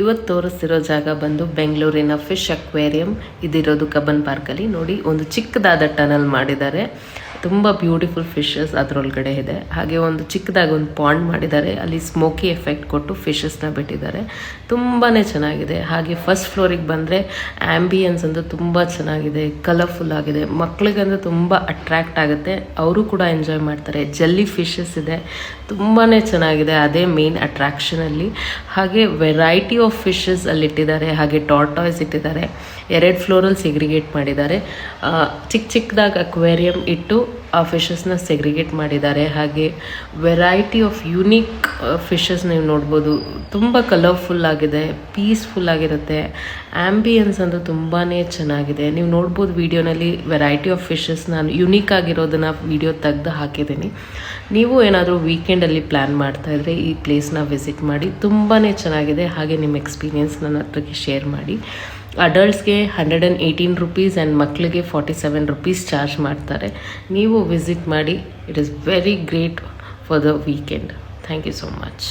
ಇವತ್ತು ತೋರಿಸ್ತಿರೋ ಜಾಗ ಬಂದು ಬೆಂಗಳೂರಿನ ಫಿಶ್ ಅಕ್ವೇರಿಯಂ. ಇದಿರೋದು ಕಬ್ಬನ್ ಪಾರ್ಕಲ್ಲಿ. ನೋಡಿ, ಒಂದು ಚಿಕ್ಕದಾದ ಟನಲ್ ಮಾಡಿದ್ದಾರೆ. ತುಂಬ ಬ್ಯೂಟಿಫುಲ್ ಫಿಶಸ್ ಅದರೊಳಗಡೆ ಇದೆ. ಹಾಗೆ ಒಂದು ಚಿಕ್ಕದಾಗಿ ಒಂದು ಪಾಂಡ್ ಮಾಡಿದ್ದಾರೆ. ಅಲ್ಲಿ ಸ್ಮೋಕಿ ಎಫೆಕ್ಟ್ ಕೊಟ್ಟು ಫಿಶಸ್ನ ಬಿಟ್ಟಿದ್ದಾರೆ. ತುಂಬಾ ಚೆನ್ನಾಗಿದೆ. ಹಾಗೆ ಫಸ್ಟ್ ಫ್ಲೋರಿಗೆ ಬಂದರೆ ಆ್ಯಂಬಿಯನ್ಸ್ ಅಂತೂ ತುಂಬ ಚೆನ್ನಾಗಿದೆ, ಕಲರ್ಫುಲ್ ಆಗಿದೆ. ಮಕ್ಕಳಿಗಂದ್ರೆ ತುಂಬ ಅಟ್ರ್ಯಾಕ್ಟ್ ಆಗುತ್ತೆ, ಅವರು ಕೂಡ ಎಂಜಾಯ್ ಮಾಡ್ತಾರೆ. ಜಲ್ಲಿ ಫಿಶಸ್ ಇದೆ, ತುಂಬಾ ಚೆನ್ನಾಗಿದೆ. ಅದೇ ಮೇನ್ ಅಟ್ರಾಕ್ಷನಲ್ಲಿ. ಹಾಗೆ ವೆರೈಟಿ ಆಫ್ ಫಿಶಸ್ ಅಲ್ಲಿ ಇಟ್ಟಿದ್ದಾರೆ. ಹಾಗೆ ಟಾರ್ಟಾಯ್ಸ್ ಇಟ್ಟಿದ್ದಾರೆ. 2 ಫ್ಲೋರಲ್ಲಿ ಸೆಗ್ರಿಗೇಟ್ ಮಾಡಿದ್ದಾರೆ. ಚಿಕ್ಕದಾಗಿ ಅಕ್ವೇರಿಯಂ ಇಟ್ಟು ಆ ಫಿಶಸ್ನ ಸೆಗ್ರಿಗೇಟ್ ಮಾಡಿದ್ದಾರೆ. ಹಾಗೆ ವೆರೈಟಿ ಆಫ್ ಯೂನಿಕ್ ಫಿಶಸ್ ನೀವು ನೋಡ್ಬೋದು. ತುಂಬ ಕಲರ್ಫುಲ್ ಆಗಿದೆ, ಪೀಸ್ಫುಲ್ ಆಗಿರುತ್ತೆ. ಆ್ಯಂಬಿಯನ್ಸ್ ಅಂತೂ ತುಂಬಾ ಚೆನ್ನಾಗಿದೆ. ನೀವು ನೋಡ್ಬೋದು ವಿಡಿಯೋನಲ್ಲಿ ವೆರೈಟಿ ಆಫ್ ಫಿಶಸ್ ನಾನು ಯುನೀಕ್ ಆಗಿರೋದನ್ನು ವಿಡಿಯೋ ತೆಗೆದು ಹಾಕಿದ್ದೀನಿ. ನೀವು ಏನಾದರೂ ವೀಕೆಂಡಲ್ಲಿ ಪ್ಲ್ಯಾನ್ ಮಾಡ್ತಾಯಿದ್ರೆ ಈ ಪ್ಲೇಸ್ನ ವಿಸಿಟ್ ಮಾಡಿ. ತುಂಬಾ ಚೆನ್ನಾಗಿದೆ. ಹಾಗೆ ನಿಮ್ಮ ಎಕ್ಸ್ಪೀರಿಯನ್ಸ್ ನನ್ನ ಹತ್ರಕ್ಕೆ ಶೇರ್ ಮಾಡಿ. ಅಡಲ್ಟ್ಸ್ಗೆ 118 ರುಪೀಸ್ ಆ್ಯಂಡ್ ಮಕ್ಕಳಿಗೆ 47 ರುಪೀಸ್ ಚಾರ್ಜ್ ಮಾಡ್ತಾರೆ. ನೀವು ವಿಸಿಟ್ ಮಾಡಿ. It is very great for the weekend. Thank you so much.